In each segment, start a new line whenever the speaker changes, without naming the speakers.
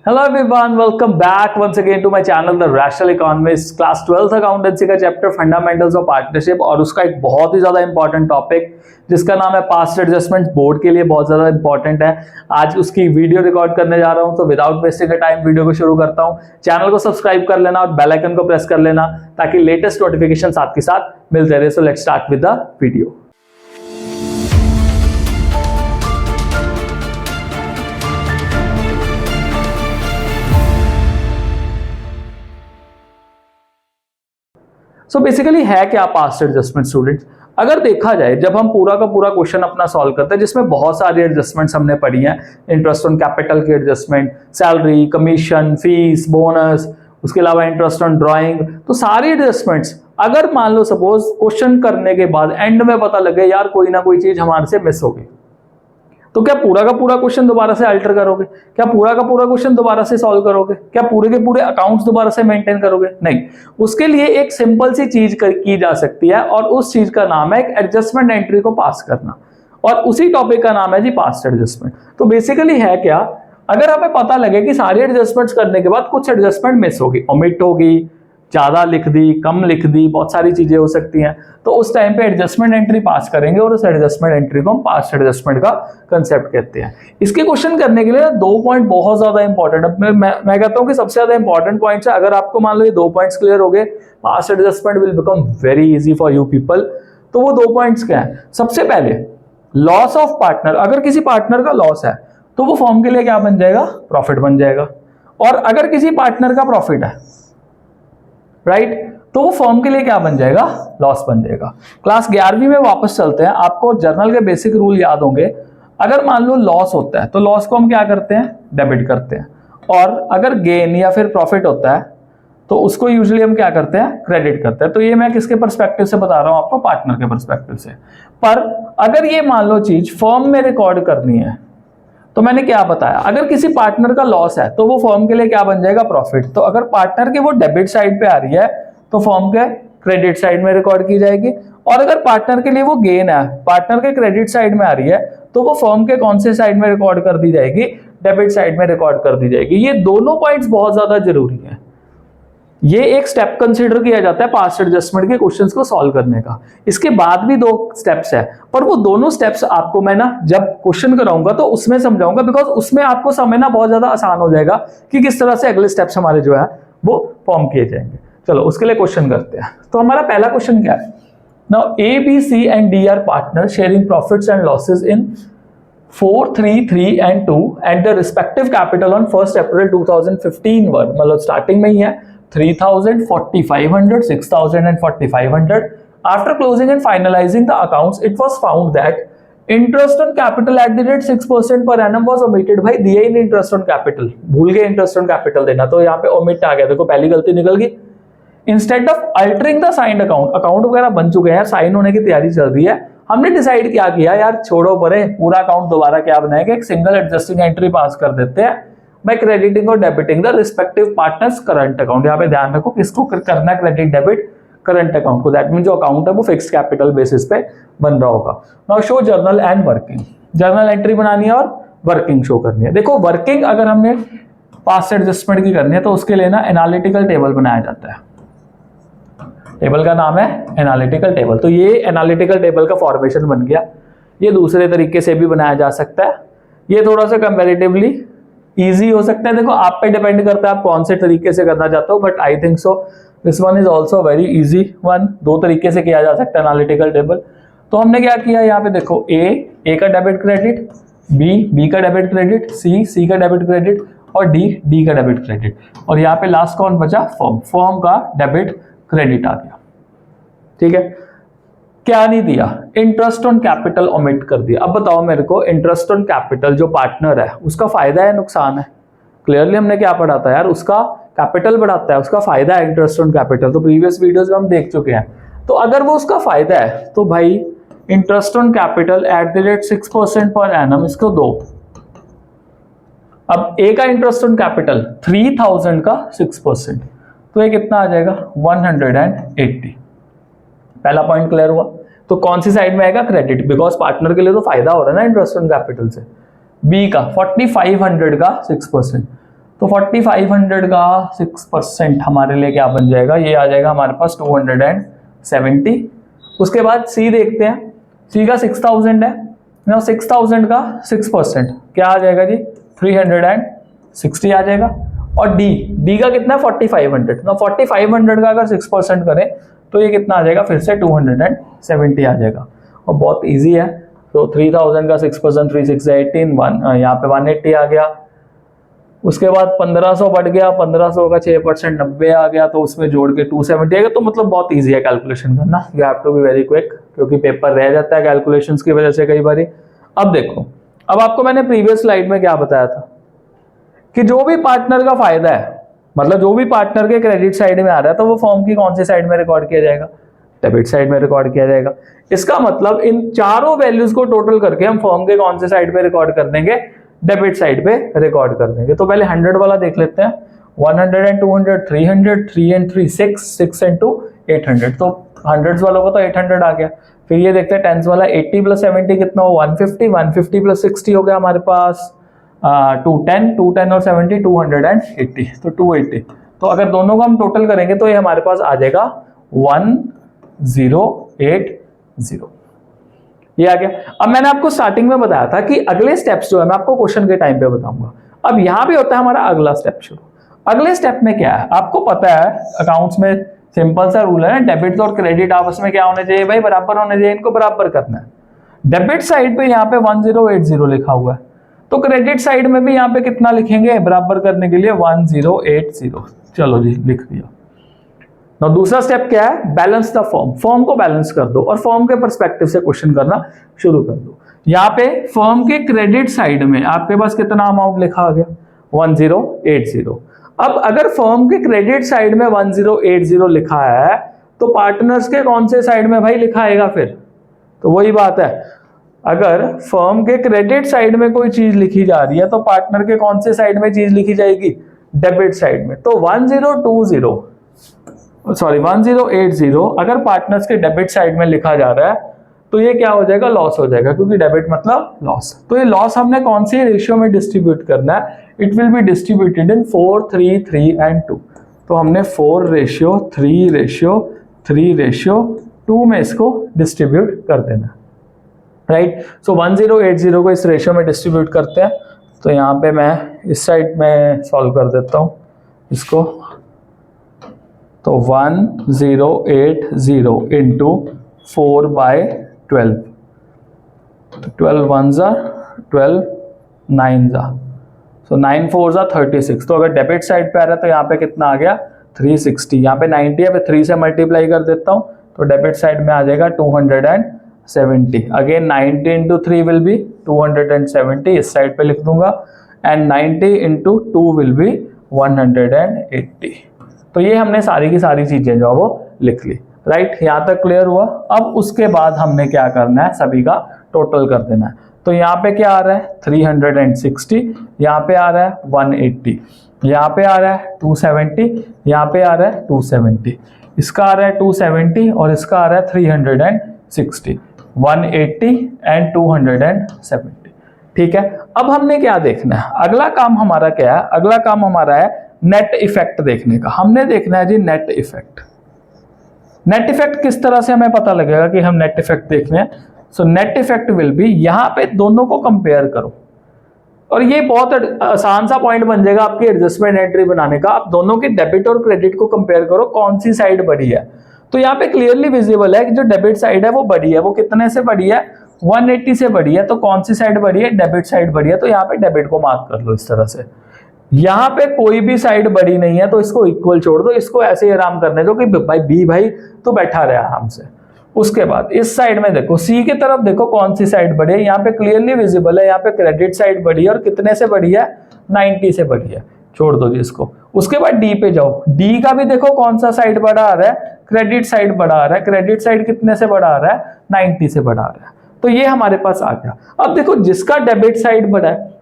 Hello everyone, welcome back once again to my channel The Rational Economist। Class 12th accountancy का chapter fundamentals of partnership और उसका एक बहुत ही ज्यादा important topic जिसका नाम है पास्ट एडजस्टमेंट, बोर्ड के लिए बहुत ज्यादा इंपॉर्टेंट है। आज उसकी वीडियो रिकॉर्ड करने जा रहा हूं, तो without wasting a time video को शुरू करता हूं। चैनल को सब्सक्राइब कर लेना और बेल आइकन को प्रेस कर लेना ताकि लेटेस्ट नोटिफिकेशन साथ के साथ मिलते रहे। So let's start with the video. So basically है क्या पास्ट एडजस्टमेंट स्टूडेंट्स? अगर देखा जाए, जब हम पूरा का पूरा क्वेश्चन अपना सॉल्व करते हैं जिसमें बहुत सारी एडजस्टमेंट्स हमने पढ़ी हैं, इंटरेस्ट ऑन कैपिटल की adjustment, salary, commission, fees, bonus, उसके अलावा इंटरेस्ट ऑन ड्राइंग, तो सारी एडजस्टमेंट्स अगर मान लो सपोज क्वेश्चन करने के बाद एंड में पता लगे यार कोई ना कोई चीज हमारे से मिस हो गई, तो क्या पूरा का पूरा क्वेश्चन दोबारा से अल्टर करोगे? क्या पूरा का पूरा क्वेश्चन दोबारा से सॉल्व करोगे? क्या पूरे के पूरे अकाउंट्स दोबारा से मेंटेन करोगे? नहीं। उसके लिए एक सिंपल सी चीज की जा सकती है और उस चीज का नाम है एक एडजस्टमेंट एंट्री को पास करना, और उसी टॉपिक का नाम है जी पास्ट एडजस्टमेंट। तो बेसिकली है क्या, अगर हमें पता लगे कि सारी एडजस्टमेंट्स करने के बाद कुछ एडजस्टमेंट मिस होगी, ओमिट होगी, ज्यादा लिख दी, कम लिख दी, बहुत सारी चीजें हो सकती हैं, तो उस टाइम पे एडजस्टमेंट एंट्री पास करेंगे और उस एडजस्टमेंट एंट्री को हम पास्ट एडजस्टमेंट का कंसेप्ट कहते हैं। इसके क्वेश्चन करने के लिए दो पॉइंट बहुत ज्यादा इंपॉर्टेंट है। मैं कहता हूं कि सबसे ज्यादा इंपॉर्टेंट पॉइंट्स है। अगर आपको मान लो ये दो पॉइंट्स क्लियर हो गए, past adjustment will become very easy for you people. तो वो दो पॉइंट्स क्या है? सबसे पहले लॉस ऑफ पार्टनर। अगर किसी पार्टनर का लॉस है तो वो फर्म के लिए क्या बन जाएगा? प्रॉफिट बन जाएगा। और अगर किसी पार्टनर का प्रॉफिट है, राइट, तो वो फर्म के लिए क्या बन जाएगा? लॉस बन जाएगा। क्लास 11वीं में वापस चलते हैं। आपको जर्नल के बेसिक रूल याद होंगे। अगर मान लो लॉस होता है तो लॉस को हम क्या करते हैं? डेबिट करते हैं। और अगर गेन या फिर प्रॉफिट होता है तो उसको यूजुअली हम क्या करते हैं? क्रेडिट करते हैं। तो ये मैं किसके पर्सपेक्टिव से बता रहा हूं आपको? पार्टनर के पर्सपेक्टिव से। पर अगर ये मान लो चीज फर्म में रिकॉर्ड करनी है, तो मैंने क्या बताया, अगर किसी पार्टनर का लॉस है तो वो फर्म के लिए क्या बन जाएगा? प्रॉफिट। तो अगर पार्टनर की वो डेबिट साइड पे आ रही है तो फर्म के क्रेडिट साइड में रिकॉर्ड की जाएगी। और अगर पार्टनर के लिए वो गेन है, पार्टनर के क्रेडिट साइड में आ रही है, तो वो फर्म के कौन से साइड में रिकॉर्ड कर दी जाएगी? डेबिट साइड में रिकॉर्ड कर दी जाएगी। ये दोनों पॉइंट्स बहुत ज्यादा जरूरी है। ये एक स्टेप कंसीडर किया जाता है पास्ट एडजस्टमेंट के क्वेश्चंस को सॉल्व करने का। इसके बाद भी दो स्टेप्स है, पर वो दोनों स्टेप्स आपको मैं ना जब क्वेश्चन कराऊंगा तो उसमें समझाऊंगा, बिकॉज उसमें आपको समझना बहुत ज्यादा आसान हो जाएगा कि किस तरह से अगले स्टेप्स हमारे जो है वो फॉर्म किए जाएंगे। चलो उसके लिए क्वेश्चन करते हैं। तो हमारा पहला क्वेश्चन क्या है? Now A, B, C and D are partner sharing profits and losses in 4, 3, 3 and 2 and the respective capital on 1st April 2015 वर, मतलब स्टार्टिंग में ही है 3,000, 4,500, 6,000 and 4,500. After closing and finalizing the accounts, it was found that interest on capital at the rate 6% per annum was omitted। भाई दिया ही नहीं interest on capital, भूल गए interest on capital देना, तो यहाँ पे ओमिट आ गया। देखो पहली गलती निकल गई। Instead of altering the signed account, account वगैरह बन चुके हैं, साइन होने की तैयारी चल रही है, हमने डिसाइड क्या किया यार, छोड़ो परे, पूरा अकाउंट दोबारा क्या बनाएंगे? एक सिंगल एडजस्टिंग एंट्री पास कर देते हैं बाय क्रेडिटिंग और debiting the respective partners current account. यहाँ पे ध्यान रखो किसको करना है? क्रेडिट डेबिट करंट अकाउंट को। दैट मीन जो अकाउंट है वो फिक्स्ड कैपिटल बेसिस पे बन रहा होगा। Now show journal and working. Journal entry बनानी है और वर्किंग शो करनी है। देखो वर्किंग अगर हमने पास्ट एडजस्टमेंट की करनी है तो उसके लिए ना एनालिटिकल टेबल बनाया जाता है। टेबल का नाम है एनालिटिकल टेबल। तो ये एनालिटिकल टेबल का फॉर्मेशन बन गया। ये दूसरे तरीके से भी बनाया जा सकता है। ये थोड़ा सा कंपैरेटिवली इजी हो सकता है। देखो आप पे डिपेंड करता है आप कौन से तरीके से करना चाहते हो, but I think so this one is also very easy one. दो तरीके से किया जा सकता है एनालिटिकल टेबल। तो हमने क्या किया, यहाँ पे देखो ए का डेबिट क्रेडिट, बी का डेबिट क्रेडिट, सी का डेबिट क्रेडिट और डी का डेबिट क्रेडिट। और यहाँ पे लास्ट कौन बचा? फर्म का डेबिट क्रेडिट आ गया। ठीक है, क्या नहीं दिया? इंटरेस्ट ऑन कैपिटल ओमिट कर दिया। अब बताओ मेरे को, इंटरेस्ट ऑन कैपिटल जो पार्टनर है उसका फायदा है नुकसान है? क्लियरली हमने क्या पढ़ा था यार, उसका कैपिटल बढ़ाता है, उसका फायदा है इंटरेस्ट ऑन कैपिटल। तो प्रीवियस वीडियोस में हम देख चुके हैं। तो अगर वो उसका फायदा है तो भाई interest on capital at the rate 6% per annum, इसको दो। अब ए का इंटरेस्ट ऑन कैपिटल 3,000 का 6%, तो ये कितना आ जाएगा? 180। पहला पॉइंट क्लियर हुआ। तो कौन सी साइड में आएगा? क्रेडिट, बिकॉज पार्टनर के लिए तो फायदा हो रहा है ना इंटरेस्ट ऑन कैपिटल से। बी का 4,500 का 6%, तो 4500 का 6% हमारे लिए क्या बन जाएगा, ये आ जाएगा हमारे पास 270। उसके बाद सी देखते हैं, सी का 6000 है ना, 6000 का 6% क्या आ जाएगा जी, 360 आ जाएगा। और डी का कितना है 4500, ना 4500 का अगर 6% करें तो ये कितना आ जाएगा, फिर से 270 आ जाएगा। और बहुत इजी है, तो 3000 का 6%, 3 6 18, यहाँ पे 180 आ गया। उसके बाद 1500 बढ़ गया, 1500 का 6% 90 आ गया, तो उसमें जोड़ के 270 आएगा। तो मतलब बहुत इजी है कैलकुलेशन करना, you have to be very quick, क्योंकि पेपर रह जाता है कैलकुलेशंस की वजह से कई बार। अब देखो, अब आपको मैंने प्रीवियस स्लाइड में क्या बताया था कि जो भी पार्टनर का फायदा है, मतलब जो भी पार्टनर के क्रेडिट साइड में आ रहा है, तो वो फॉर्म की कौन सी साइड में रिकॉर्ड किया जाएगा, डेबिट साइड में रिकॉर्ड किया जाएगा। इसका मतलब इन चारों वैल्यूज को टोटल करके हम फॉर्म के कौन से साइड पे रिकॉर्ड कर देंगे, डेबिट साइड पे रिकॉर्ड कर देंगे। तो पहले 100 वाला देख लेते हैं, 100 and 200, 300, 3 and 3 6 into 800, तो हंड्रेड्स वालों को तो 800 आ गया। फिर ये देखते हैं टेंस वाला, 80 + 70 कितना हो, 150, 150 + 60 हो गया हमारे पास 210, 210 और 70 280, तो 280। तो अगर दोनों को हम टोटल करेंगे तो ये हमारे पास आ जाएगा 1080, ये आ गया। अब मैंने आपको स्टार्टिंग में बताया था कि अगले स्टेप्स जो है मैं आपको क्वेश्चन के टाइम पे बताऊंगा। अब यहां पे होता है हमारा अगला स्टेप शुरू। अगले स्टेप में क्या है, आपको पता है अकाउंट्स में सिंपल सा रूल है ना, डेबिट और क्रेडिट आपस में क्या होने चाहिए भाई, बराबर होने चाहिए, इनको बराबर करना है। डेबिट साइड पे यहाँ पे 1080 लिखा हुआ है, तो क्रेडिट साइड में भी यहाँ पे कितना लिखेंगे बराबर करने के लिए, 1080। चलो जी लिख दिया। now, दूसरा स्टेप क्या है, बैलेंस द फॉर्म, फॉर्म को बैलेंस कर दो और फॉर्म के पर्सपेक्टिव से क्वेश्चन करना शुरू कर दो। यहाँ पे फॉर्म के क्रेडिट साइड में आपके पास कितना अमाउंट लिखा आ गया, 1080। अब अगर फॉर्म के क्रेडिट साइड में 1080 लिखा है, तो पार्टनर्स के कौन से साइड में भाई लिखा आएगा फिर, तो वही बात है, अगर फर्म के क्रेडिट साइड में कोई चीज लिखी जा रही है तो पार्टनर के कौन से साइड में चीज लिखी जाएगी, डेबिट साइड में। तो 1080 अगर पार्टनर्स के डेबिट साइड में लिखा जा रहा है तो ये क्या हो जाएगा, लॉस हो जाएगा, क्योंकि डेबिट मतलब लॉस। तो ये लॉस हमने कौन सी रेशियो में डिस्ट्रीब्यूट करना है, it will be distributed in 4, 3, 3 and 2। तो हमने 4:3:3:2 में इसको डिस्ट्रीब्यूट कर देना, राइट। सो 1080 को इस रेशियो में डिस्ट्रीब्यूट करते हैं। तो यहाँ पे मैं इस साइड में सॉल्व कर देता हूँ इसको, तो 1080 इंटू 4/12, तो 12 1s are 12 9s are, so 9 4s are 36। तो अगर डेबिट साइड पे आ रहा है तो यहाँ पे कितना आ गया, 360। यहाँ पे 90 है, 3 से मल्टीप्लाई कर देता हूँ, तो डेबिट साइड में आ जाएगा 270। अगेन 90 इंटू 3 विल बी 270, इस साइड पे लिख दूंगा, एंड 90 इंटू 2 विल बी 180। तो ये हमने सारी की सारी चीजें जो वो लिख ली, राइट। यहाँ तक क्लियर हुआ। अब उसके बाद हमने क्या करना है, सभी का टोटल कर देना है। तो यहाँ पे क्या आ रहा है 360, यहाँ पे आ रहा है 180, यहाँ पे आ रहा है 270, यहाँ पे आ रहा है 270, इसका आ रहा है 270 और इसका आ रहा है 360, 180 एंड 270। ठीक है। अब हमने क्या देखना है, अगला काम हमारा क्या है, अगला काम हमारा है नेट इफेक्ट देखने का। हमने देखना है जी नेट इफेक्ट। नेट इफेक्ट किस तरह से हमें पता लगेगा कि हम नेट इफेक्ट देख रहे हैं। So net effect will be, यहां पे दोनों को कंपेयर करो, और ये बहुत आसान सा पॉइंट बन जाएगा आपकी एडजस्टमेंट एंट्री बनाने का। आप दोनों के डेबिट और क्रेडिट को कंपेयर करो, कौन सी साइड बड़ी है। तो यहाँ पे क्लियरली विजिबल है कि जो डेबिट साइड है वो बड़ी है। वो कितने से बड़ी है, 180 से बड़ी है। तो कौन सी साइड बड़ी है, डेबिट साइड बड़ी है। तो यहाँ पे डेबिट को मार्क कर लो इस तरह से। यहाँ पे कोई भी साइड बड़ी नहीं है तो इसको इक्वल छोड़ दो, इसको ऐसे ही आराम करने दो कि भाई बी भाई तो बैठा रहा आराम से। उसके बाद इस साइड में देखो, सी की तरफ देखो कौन सी साइड बड़ी है। यहाँ पे क्लियरली विजिबल है, यहाँ पे क्रेडिट साइड बड़ी है और कितने से बड़ी है, 90 से बड़ी है। छोड़ दो जी इसको। उसके बाद डी पे जाओ, डी का भी देखो कौन सा साइड बड़ा आ रहा है, क्रेडिट साइड बड़ा आ रहा है। क्रेडिट साइड कितने से बड़ा आ रहा है, 90 से बड़ा आ रहा है। तो ये हमारे पास आ गया। अब देखो जिसका डेबिट साइड बड़ा है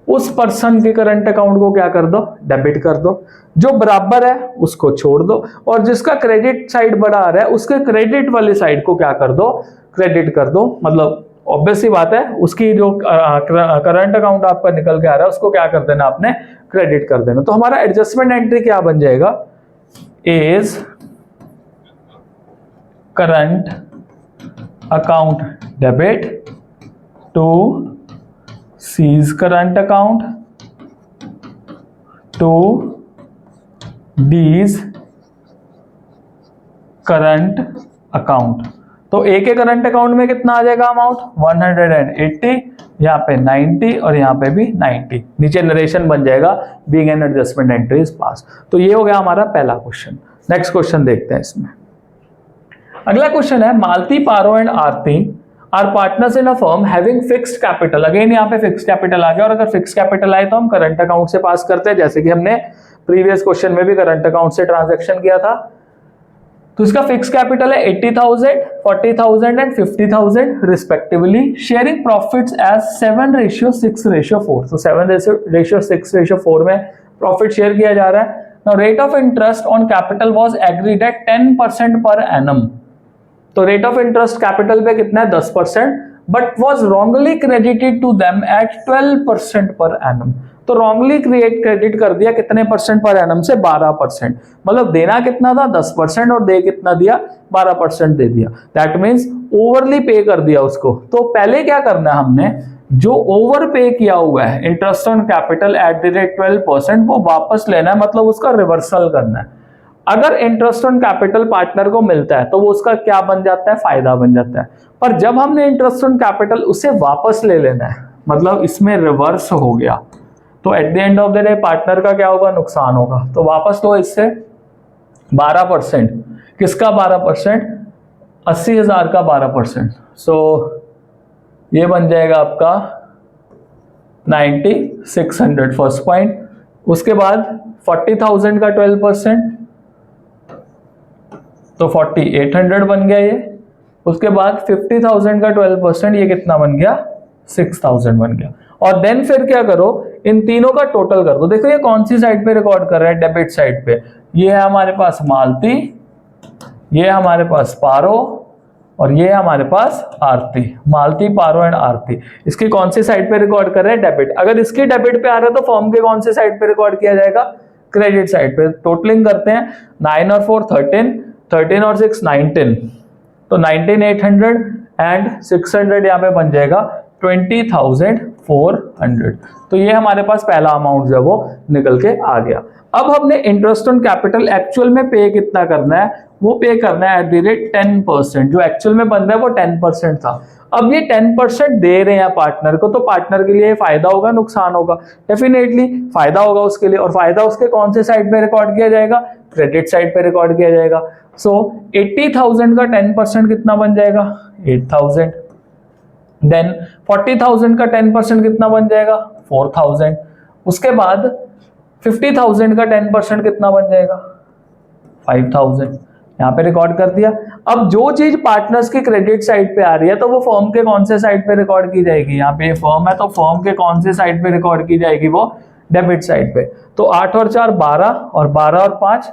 उस पर्सन के करंट अकाउंट को क्या कर दो, डेबिट कर दो। जो बराबर है उसको छोड़ दो, और जिसका क्रेडिट साइड बड़ा आ रहा है उसके क्रेडिट वाले साइड को क्या कर दो, क्रेडिट कर दो, मतलब ऑब्वियस सी बात है, उसकी जो करंट अकाउंट आपका निकल के आ रहा है उसको क्या कर देना आपने, क्रेडिट कर देना। तो हमारा एडजस्टमेंट एंट्री क्या बन जाएगा, is current account debit to C's current account to D's current account. तो ए के करंट अकाउंट में कितना आ जाएगा अमाउंट, 180, यहाँ पे 90 और यहाँ पे भी 90, नीचे नरेशन बन जाएगा being an adjustment entry is pass. तो ये हो गया हमारा पहला क्वेश्चन। नेक्स्ट क्वेश्चन देखते हैं इसमें। अगला क्वेश्चन है, Malti, Paro and Aarti are partners in a firm having fixed capital. Again यहाँ पे फिक्स्ड कैपिटल आ गया, और अगर फिक्स्ड कैपिटल आए तो हम करंट अकाउंट से पास करते हैं, जैसे कि हमने प्रीवियस क्वेश्चन में भी करंट अकाउंट से ट्रांजैक्शन किया था। तो इसका फिक्स कैपिटल है 80,000, 40,000 and 50,000 respectively, sharing profits as 7:6:4। तो 7:6:4 में प्रॉफिट शेयर किया जा रहा है। Now rate of interest on capital was agreed at 10% per annum. तो रेट ऑफ इंटरेस्ट कैपिटल पे कितना है, 10%, but was wrongly credited to them at 12% per annum. तो रॉन्गली क्रेडिट कर दिया कितने परसेंट पर एनम से, 12%। मतलब देना कितना था, 10%, और दे कितना दिया, 12% दे दिया। दैट मीन्स ओवरली पे कर दिया उसको। तो पहले क्या करना है, हमने जो ओवर पे किया हुआ है interest on capital at the rate 12%, वो वापस लेना है, मतलब उसका रिवर्सल करना है। अगर इंटरेस्ट ऑन कैपिटल पार्टनर को मिलता है तो वो उसका क्या बन जाता है, फायदा बन जाता है। पर जब हमने इंटरेस्ट ऑन कैपिटल उसे वापस ले लेना है, मतलब इसमें रिवर्स हो गया, तो at the end of the day partner का क्या होगा, नुकसान होगा। तो वापस लो इससे 12%, किसका 12%, 80,000 का 12%। सो ये बन जाएगा आपका 9600 फर्स्ट पॉइंट। उसके बाद 40,000 का 12%, तो 4800 बन गया ये। उसके बाद 50,000 का 12%, ये कितना बन गया, 6000 बन गया। और देन फिर क्या करो, इन तीनों का टोटल कर दो। देखो ये कौन सी साइड पे रिकॉर्ड कर रहे हैं, डेबिट साइड पे। ये है हमारे पास मालती, ये है हमारे पास पारो, और ये है हमारे पास आरती। मालती, पारो एंड आरती, इसकी कौन सी साइड पे रिकॉर्ड कर रहे हैं, डेबिट। अगर इसकी डेबिट पे आ रहा है तो फॉर्म के कौन सी साइड पे रिकॉर्ड किया जाएगा, क्रेडिट साइड पे। टोटलिंग करते हैं, 9 और 4 13, 13 और 6 19, तो 19,800 एंड 600 यहाँ पे बन जाएगा 20,400। तो ये हमारे पास पहला अमाउंट जो है वो निकल के आ गया। अब हमने इंटरेस्ट ऑन कैपिटल एक्चुअल में पे कितना करना है, वो पे करना है एट द रेट 10%। जो एक्चुअल में बन रहा है वो 10% था। अब ये 10% दे रहे हैं पार्टनर को, तो पार्टनर के लिए फायदा होगा, नुकसान होगा, डेफिनेटली फायदा होगा उसके लिए। और फायदा उसके कौन से साइड पे रिकॉर्ड किया जाएगा, क्रेडिट साइड पे रिकॉर्ड किया जाएगा। सो 80,000 का 10% कितना बन जाएगा, 8,000। देन 40,000 का 10% कितना बन जाएगा, 4,000। उसके बाद 50,000 का 10% कितना बन जाएगा, 5,000। यहाँ पे रिकॉर्ड कर दिया। अब जो चीज पार्टनर्स की क्रेडिट साइड पे आ रही है तो वो फर्म के कौन से साइड पे रिकॉर्ड की जाएगी, यहाँ पे फर्म है तो फर्म के कौन से साइड पे रिकॉर्ड की जाएगी, वो डेबिट साइड पे। तो 8 और 4 12, और 12 और 5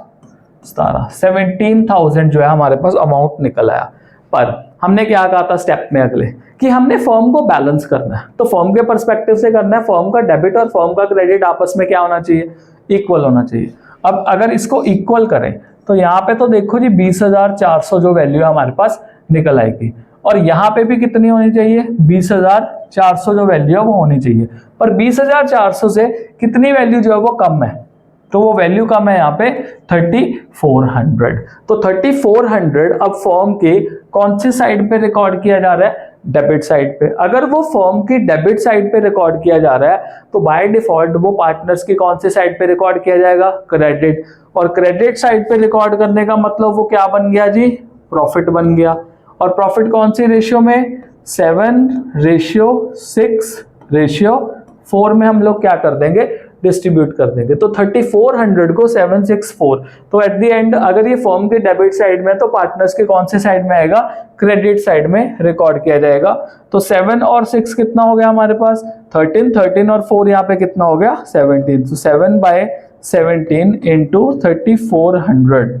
17, 17,000 जो है हमारे पास अमाउंट निकल आया। पर हमने क्या कहा था स्टेप में अगले, कि हमने फर्म को बैलेंस करना है। तो फर्म के पर्सपेक्टिव से करना है, फर्म का डेबिट और फर्म का क्रेडिट आपस में क्या होना चाहिए, इक्वल होना चाहिए। अब अगर इसको इक्वल करें तो यहाँ पे तो देखो जी 20,400 जो वैल्यू हमारे पास निकल आएगी, और यहाँ पे भी कितनी होनी चाहिए, 20,400 जो वैल्यू है वो होनी चाहिए। पर 20,400 से कितनी वैल्यू जो है वो कम है, तो वो वैल्यू कम है यहाँ पे 3,400। तो 3,400 अब फर्म के कौन सी साइड पे रिकॉर्ड किया जा रहा है, डेबिट साइड पे। अगर वो फर्म की डेबिट साइड पे रिकॉर्ड किया जा रहा है तो बाय डिफॉल्ट वो पार्टनर्स की कौन सी साइड पे रिकॉर्ड किया जाएगा, क्रेडिट। और क्रेडिट साइड पे रिकॉर्ड करने का मतलब वो क्या बन गया जी, प्रॉफिट बन गया। और प्रॉफिट कौन सी रेशियो में, 7:6:4 में हम लोग क्या कर देंगे, डिस्ट्रीब्यूट कर देंगे। तो 3,400 को 764, तो एट द एंड अगर ये फर्म के डेबिट साइड में तो पार्टनर्स के कौन से साइड में आएगा, क्रेडिट साइड में रिकॉर्ड किया जाएगा। तो 7 और 6 कितना हो गया हमारे पास, 13, 13 और 4 यहाँ पे कितना हो गया, 17। तो 7/17 इंटू 3,400,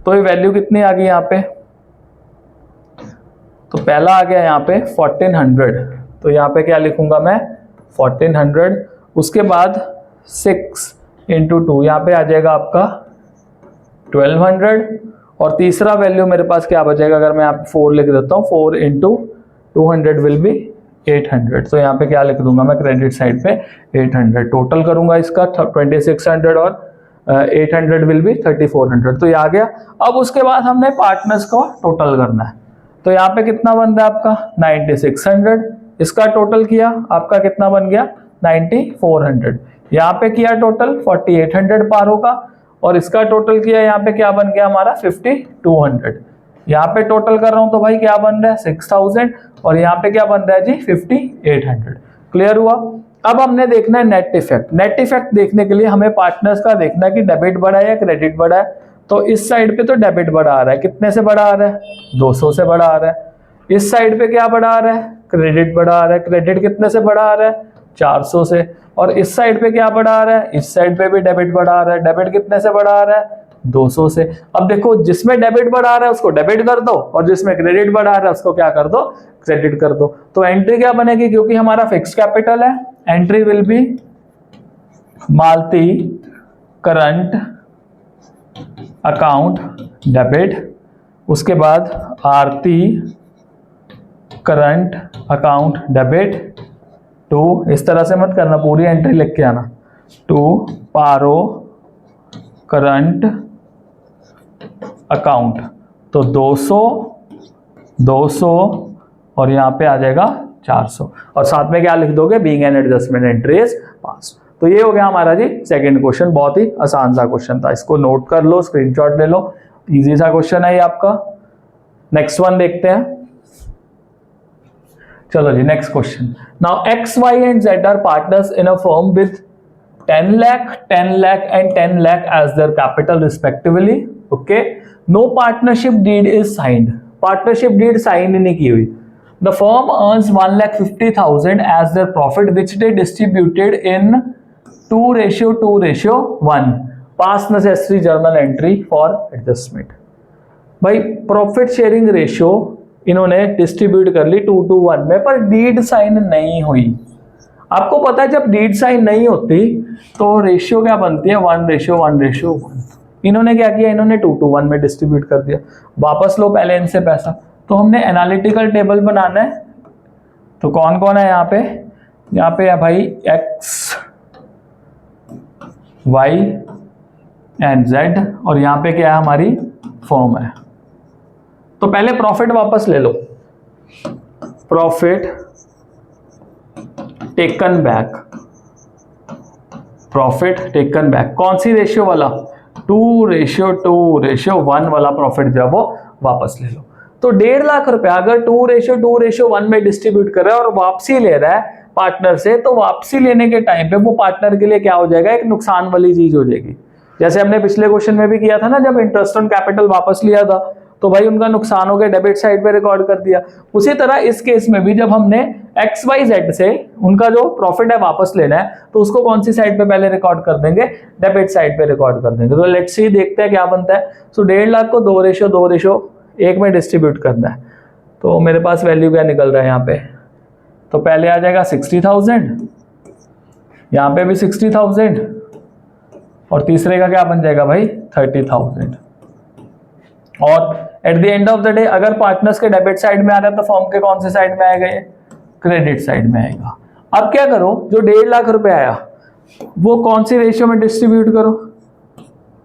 तो ये वैल्यू कितनी आ गई यहाँ पे तो पहला आ गया यहाँ पे 1400, तो यहाँ पे क्या लिखूंगा मैं 1400। उसके बाद 6 इंटू 2 यहाँ पे आ जाएगा आपका 1200, और तीसरा वैल्यू मेरे पास क्या बचेगा, अगर मैं यहाँ पे 4 लिख देता हूँ, 4 इंटू 200 विल बी 800। तो यहाँ पे क्या लिख दूंगा मैं क्रेडिट साइड पे 800, टोटल करूंगा इसका 2600 और 800 विल बी 3400, तो ये आ गया। अब उसके बाद हमने पार्टनर्स को टोटल करना है, तो यहाँ पे कितना बन रहा है आपका 9600, इसका टोटल किया आपका कितना बन गया 9400, यहाँ पे किया टोटल 4800 पारों का, और इसका टोटल किया यहाँ पे क्या बन गया हमारा 5200, यहाँ पे टोटल कर रहा हूं तो भाई क्या बन रहा है 6000, और यहाँ पे क्या बन रहा है जी 5800। क्लियर हुआ। अब हमने देखना है नेट इफेक्ट। नेट इफेक्ट देखने के लिए हमें पार्टनर्स का देखना है कि डेबिट बढ़ा है या क्रेडिट बढ़ा है। तो इस साइड पे तो डेबिट बढ़ा आ रहा है, कितने से बढ़ा आ रहा है 200 से बढ़ा आ रहा है। इस साइड पे क्या बढ़ा आ रहा है क्रेडिट बढ़ा आ रहा है, क्रेडिट कितने से बढ़ा आ रहा है 400 से। और इस साइड पे क्या बढ़ा आ रहा है, इस साइड पे भी डेबिट बढ़ा आ रहा है, डेबिट कितने से बढ़ा आ रहा है 200 से। अब देखो जिसमें डेबिट बढ़ा आ रहा है उसको डेबिट कर दो, और जिसमें क्रेडिट बढ़ा आ रहा है उसको क्या कर दो क्रेडिट कर दो। तो एंट्री क्या बनेगी, क्योंकि हमारा फिक्स्ड कैपिटल है, entry will be Malti current account debit, उसके बाद Aarti current account debit to, इस तरह से मत करना, पूरी एंट्री लिख के आना, टू पारो करंट अकाउंट। तो 200 और यहाँ पे आ जाएगा 400, और साथ में क्या लिख दोगे being an adjustment entry is pass. तो ये हो गया हमारा जी सेकंड क्वेश्चन, बहुत ही आसान सा क्वेश्चन था, इसको नोट कर लो, स्क्रीनशॉट ले लो, इजी सा क्वेश्चन है ये आपका। नेक्स्ट वन देखते हैं। चलो जी next question. Now X, Y and Z are partners in a firm with 10 lakh, 10 lakh and 10 lakh as their capital respectively. Okay. No partnership deed is signed. Partnership deed sign नहीं की हुई. The firm earns 1,50,000 as their profit which they distributed in 2:2:1. Pass necessary journal entry for adjustment. भाई profit sharing ratio इन्होंने distribute कर ली 2:1 में, पर deed sign नहीं हुई। आपको पता है जब डीड साइन नहीं होती तो रेशियो क्या बनती है 1:1:1। इन्होंने क्या किया, इन्होंने 2:1 में डिस्ट्रीब्यूट कर दिया। वापस लो पहले इनसे पैसा। तो हमने एनालिटिकल टेबल बनाना है, तो कौन कौन है यहाँ पे है भाई एक्स वाई एंड जेड, और यहाँ पे क्या है हमारी फर्म है। तो पहले प्रॉफिट वापस ले लो, profit taken back, profit taken back कौन सी रेशियो वाला 2:2:1 वाला प्रॉफिट जो है वो वापस ले लो। तो 1.5 लाख रुपया अगर 2:2:1 में डिस्ट्रीब्यूट कर रहा है और वापसी ले रहा है पार्टनर से, तो वापसी लेने के टाइम पे वो पार्टनर के लिए क्या हो जाएगा, एक नुकसान वाली चीज हो जाएगी। जैसे हमने पिछले क्वेश्चन में भी किया था ना, जब इंटरेस्ट ऑन कैपिटल वापस लिया था तो भाई उनका नुकसान हो गया, डेबिट साइड पे रिकॉर्ड कर दिया। उसी तरह इस केस में भी जब हमने XYZ से उनका जो प्रॉफिट है वापस लेना है, तो उसको कौन सी साइड पे पहले रिकॉर्ड कर देंगे, डेबिट साइड पे रिकॉर्ड कर देंगे। तो लेट्स सी देखते हैं क्या बनता है। सो 1.5 लाख को 2:2:1 में डिस्ट्रीब्यूट करना है। तो मेरे पास वैल्यू क्या निकल रहा है यहाँ पे, तो पहले आ जाएगा 60,000, यहाँ पे भी 60,000, और तीसरे का क्या बन जाएगा भाई 30,000। और at the end of the day अगर पार्टनर्स के डेबिट साइड में आ रहा है तो फॉर्म के कौन से साइड में आएगा, ये क्रेडिट साइड में आएगा। अब क्या करो, जो 1.5 लाख रुपए आया वो कौन सी रेशियो में डिस्ट्रीब्यूट करो,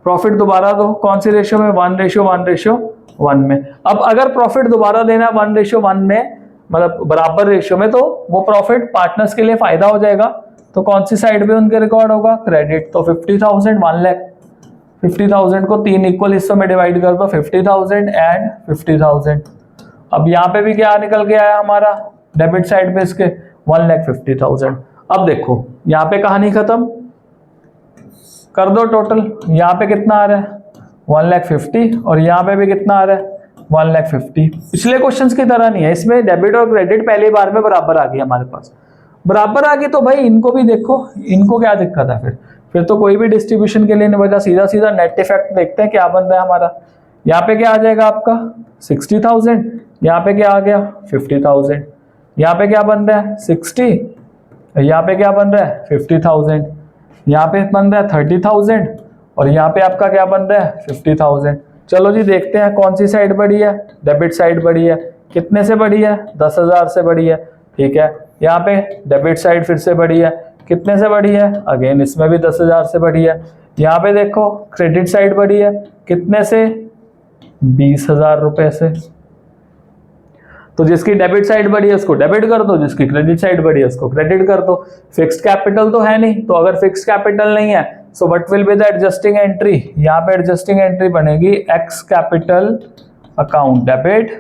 प्रॉफिट दोबारा दो, कौन सी रेशियो में 1:1:1 में। अब अगर प्रॉफिट दोबारा देना 1:1 में, मतलब बराबर रेशियो में, तो वो प्रॉफिट पार्टनर्स के लिए फायदा हो जाएगा। तो कौन सी साइड पे उनके रिकॉर्ड होगा, क्रेडिट। तो 50,000 1 लाख, 50,000 को 3 इक्वल हिस्सों में डिवाइड कर दो, 50,000 एंड 50,000। अब यहाँ पे भी क्या निकल के आया हमारा डेबिट साइड पे इसके 1,50,000। अब देखो यहाँ पे कहानी खत्म कर दो, टोटल यहाँ पे कितना आ रहा है 1,50,000, और यहाँ पे भी कितना आ रहा है 1,50,000। पिछले क्वेश्चंस की तरह नहीं है, इसमें डेबिट और क्रेडिट पहली बार में बराबर आ गई हमारे पास, बराबर आ गई। तो भाई इनको भी देखो, इनको क्या दिक्कत है, फिर तो कोई भी डिस्ट्रीब्यूशन के लिए नहीं बचा, सीधा सीधा नेट इफेक्ट देखते हैं क्या बन रहा है हमारा। यहाँ पे क्या आ जाएगा आपका 60,000, यहाँ पे क्या आ गया 50,000, यहाँ पे क्या बन रहा है 60, यहाँ पे क्या बन रहा है 50,000, यहाँ पे बन रहा है 30,000 और यहाँ पे आपका क्या बन रहा है 50,000। चलो जी देखते हैं कौन सी साइड बड़ी है, डेबिट साइड बड़ी है। कितने से बड़ी है 10,000 से बड़ी है, ठीक है। यहाँ पे डेबिट साइड फिर से बड़ी है, कितने से बड़ी है, अगेन इसमें भी 10,000 से बड़ी है। यहाँ पे देखो क्रेडिट साइड बड़ी है, कितने से 20,000 रुपए से। तो जिसकी डेबिट साइड बड़ी है उसको डेबिट कर दो, जिसकी क्रेडिट साइड बड़ी है उसको क्रेडिट कर दो। फिक्स्ड कैपिटल तो है नहीं, तो अगर फिक्स्ड कैपिटल नहीं है so what will be the adjusting entry, यहाँ पे एडजस्टिंग एंट्री बनेगी X capital account debit,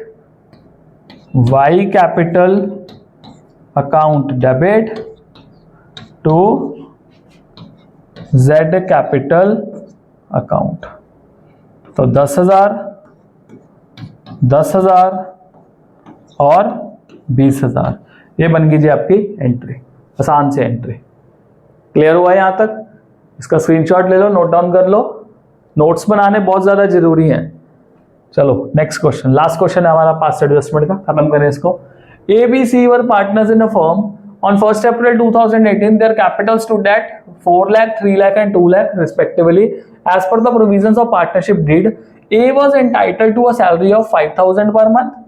Y capital account debit to Z capital account. तो 10,000, 10,000 और 20,000, ये बन गई जी आपकी एंट्री, आसान से एंट्री। क्लियर हुआ यहाँ तक? इसका स्क्रीनशॉट ले लो, नोट डाउन कर लो, नोट्स बनाने बहुत ज्यादा जरूरी हैं। चलो नेक्स्ट क्वेश्चन, लास्ट क्वेश्चन है हमारा पास्ट एडजस्टमेंट का, खत्म करें इसको। A B C were partners in a firm on 1st April 2018, their capital stood at 4 lakh, 3 lakh and 2 lakh respectively. As per the provisions of partnership deed, A was entitled to a salary of 5,000 per month.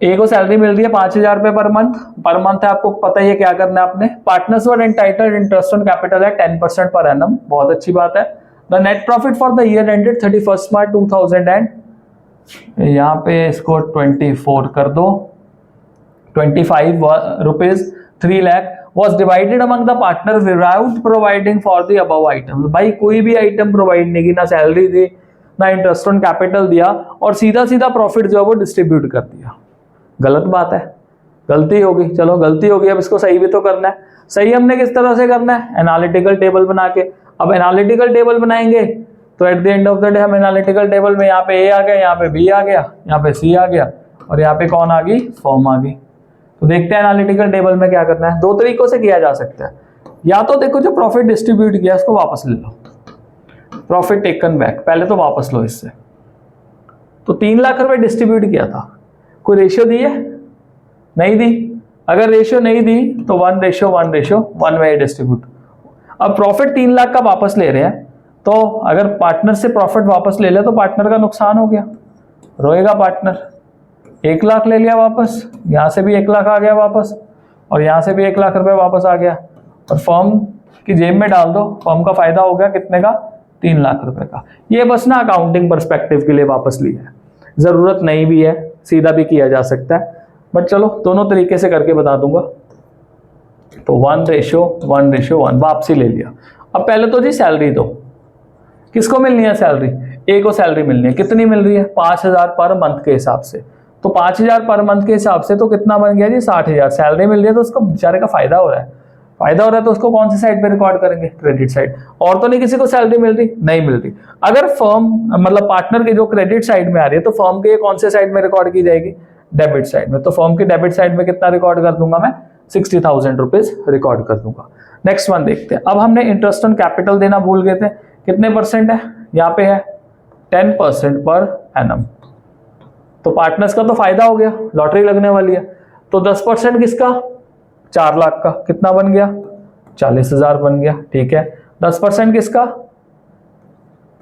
A को salary मिल रही है 5,000 रुपए per month, है आपको पता ही है क्या करना है आपने। Partners were entitled interest on capital है 10% पर एनम, बहुत अच्छी बात है। The net profit for the year ended 31 March 2000 and यहाँ पे इसको 24 कर दो, 25 rupees 3 lakh was divided among the partner without providing for the above items। भाई कोई भी आइटम प्रोवाइड नहीं की, ना सैलरी दी ना इंटरेस्ट ऑन कैपिटल दिया और सीधा सीधा प्रॉफिट जो है वो डिस्ट्रीब्यूट कर दिया। गलत बात है, गलती होगी, चलो गलती होगी, अब इसको सही भी तो करना है। सही हमने किस तरह से करना है, एनालिटिकल टेबल बना के। अब एनालिटिकल टेबल बनाएंगे तो at the end of the day हम एनालिटिकल टेबल में यहाँ पे ए आ गया, यहाँ पे बी आ गया, यहाँ पे सी आ गया और यहाँ पे कौन आ गई, फॉर्म आ गई। तो देखते हैं एनालिटिकल टेबल में क्या करना है। दो तरीकों से किया जा सकता है, या तो देखो जो प्रॉफिट डिस्ट्रीब्यूट किया उसको वापस ले लो, प्रॉफिट टेकन बैक, पहले तो वापस लो इससे। तो 3 लाख रुपए डिस्ट्रीब्यूट किया था, कोई रेशियो दी है, नहीं दी। अगर रेशियो नहीं दी तो 1:1:1 में डिस्ट्रीब्यूट। अब प्रॉफिट 3 लाख का वापस ले रहे हैं, तो अगर पार्टनर से प्रॉफिट वापस ले ले तो पार्टनर का नुकसान हो गया, रोएगा पार्टनर। 1 लाख ले लिया वापस, यहाँ से भी 1 लाख आ गया वापस और यहाँ से भी 1 लाख रुपए वापस आ गया और फर्म की जेब में डाल दो, फर्म का फायदा हो गया कितने का, 3 लाख रुपए का। ये बस ना अकाउंटिंग पर्सपेक्टिव के लिए वापस लिया है, जरूरत नहीं भी है, सीधा भी किया जा सकता है, बट चलो दोनों तरीके से करके बता दूंगा। तो 1:1:1 वापसी ले लिया। अब पहले तो जी सैलरी दो, किसको मिलनी है सैलरी, ए को सैलरी मिलनी है, कितनी मिल रही है 5,000 पर मंथ के हिसाब से। तो 5,000 पर मंथ के हिसाब से तो कितना बन गया जी 60,000 सैलरी मिल रही है, तो उसको बेचारे का फायदा हो रहा है, तो उसको कौन सी साइड पे रिकॉर्ड करेंगे, क्रेडिट साइड। और तो नहीं किसी को सैलरी मिल रही, नहीं मिल रही। अगर फर्म मतलब पार्टनर की जो क्रेडिट साइड में आ रही है तो फर्म के कौन से साइड में रिकॉर्ड की जाएगी, डेबिट साइड में। तो फर्म की डेबिट साइड में कितना रिकॉर्ड कर दूंगा मैं, 60,000 रुपीज रिकॉर्ड कर दूंगा। नेक्स्ट वन देखते हैं। अब हमने इंटरेस्ट ऑन कैपिटल देना भूल गए थे, कितने परसेंट है, यहाँ पे है 10% पर एनम। तो पार्टनर्स का तो फायदा हो गया, लॉटरी लगने वाली है। तो 10% किसका, 4 लाख का, कितना बन गया 40,000 बन गया, ठीक है। 10% किसका,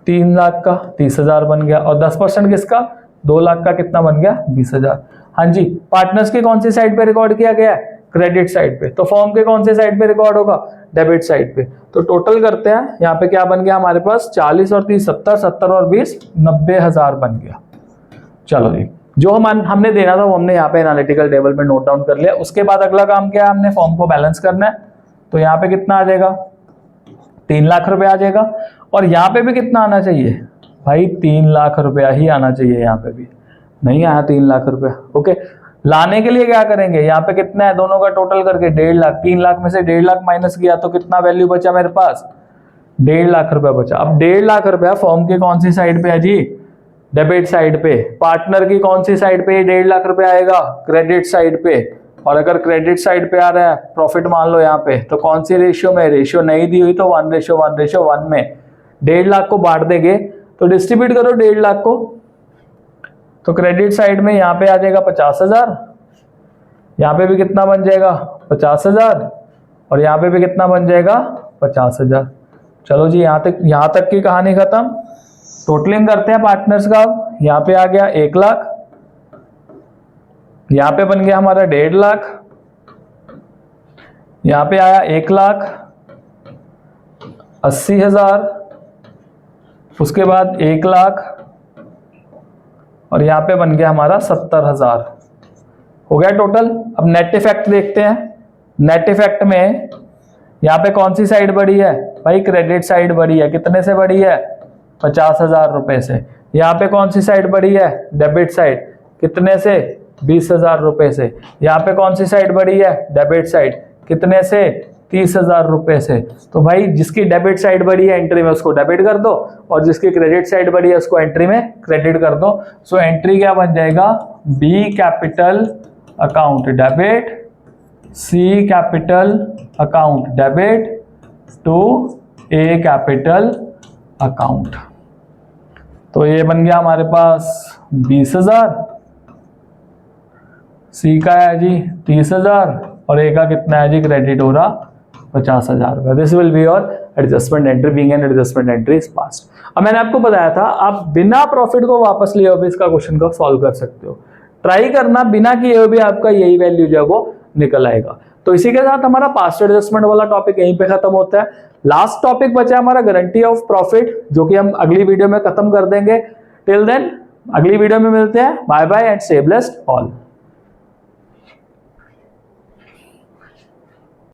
3 लाख का 30,000 बन गया और 10% किसका, 2 लाख का, कितना बन गया 20,000। हाँ जी, पार्टनर्स के कौन सी साइड पे रिकॉर्ड किया गया है, क्रेडिट साइड पे। तो फर्म के कौन से साइड पे रिकॉर्ड होगा, डेबिट साइड पे। तो टोटल करते हैं, यहाँ पे क्या बन गया हमारे पास, 40 और 30 70, 70 और 20 90,000 बन गया। चलो जी, जो हमने देना था वो हमने यहाँ पे एनालिटिकल टेबल में नोट डाउन कर लिया। उसके बाद अगला काम क्या है, हमने फॉर्म को बैलेंस करना है। तो यहाँ पे कितना आ जाएगा, 3 लाख रुपए आ जाएगा और यहाँ पे भी कितना आना चाहिए भाई, 3 लाख रुपया ही आना चाहिए। यहाँ पे भी नहीं आया 3 लाख रुपया, ओके। लाने के लिए क्या करेंगे, यहाँ पे कितना है, दोनों का टोटल करके 1.5 लाख, 3 लाख में से 1.5 लाख माइनस किया तो कितना वैल्यू बचा मेरे पास, 1.5 लाख रुपया बचा। अब 1.5 लाख रुपया फॉर्म की कौन सी साइड पे है जी, डेबिट साइड पे। पार्टनर की कौन सी साइड पे 1.5 लाख रुपया आएगा, क्रेडिट साइड पे। और अगर क्रेडिट साइड पे आ रहा है प्रॉफिट मान लो यहाँ पे, तो कौन सी रेशियो में, रेशियो नहीं दी हुई तो 1:1:1 में 1.5 लाख को बांट देंगे तो डिस्ट्रीब्यूट करो 1.5 लाख को, तो क्रेडिट साइड में यहाँ पे आ जाएगा 50,000, यहाँ पे भी कितना बन जाएगा 50,000, और यहाँ पे भी कितना बन जाएगा 50,000। चलो जी यहाँ तक की कहानी खत्म। टोटलिंग करते हैं पार्टनर्स का। यहाँ पे आ गया 1 लाख, यहाँ पे बन गया हमारा 1.5 लाख, यहाँ पे आया 1,80,000, उसके बाद 1 लाख, और यहाँ पे बन गया हमारा 70,000। हो गया टोटल। अब नेट इफेक्ट देखते हैं। नेट इफेक्ट में यहाँ पे कौन सी साइड बढ़ी है भाई, क्रेडिट साइड बढ़ी है। कितने से बढ़ी है 50,000 रुपए से। यहाँ पे कौन सी साइड बढ़ी है, डेबिट साइड। कितने से 20,000 रुपए से। यहाँ पे कौन सी साइड बढ़ी है, डेबिट साइड। कितने से 30,000 रुपए से। तो भाई जिसकी डेबिट साइड बढ़ी है एंट्री में उसको डेबिट कर दो, और जिसकी क्रेडिट साइड बढ़ी है उसको एंट्री में क्रेडिट कर दो। सो एंट्री क्या बन जाएगा, B capital account debit, C capital account debit to A capital account. तो ये बन गया हमारे पास 20,000, सी का है जी 30,000, और ए का कितना है जी, क्रेडिट हो रहा 50,000 रुपये। This will be your adjustment entry, being an adjustment entry is past. अब मैंने आपको बताया था आप बिना प्रॉफिट को वापस लिए हुए इसका क्वेश्चन को सॉल्व कर सकते हो। ट्राई करना, बिना किए हुए भी आपका यही वैल्यू जो है वो निकल आएगा। तो इसी के साथ हमारा पास्ट एडजस्टमेंट वाला टॉपिक यहीं पे खत्म होता है। लास्ट टॉपिक बचा हमारा गारंटी ऑफ प्रॉफिट, जो कि हम अगली वीडियो में खत्म कर देंगे। टिल देन अगली वीडियो में मिलते हैं। Bye bye and stay blessed all.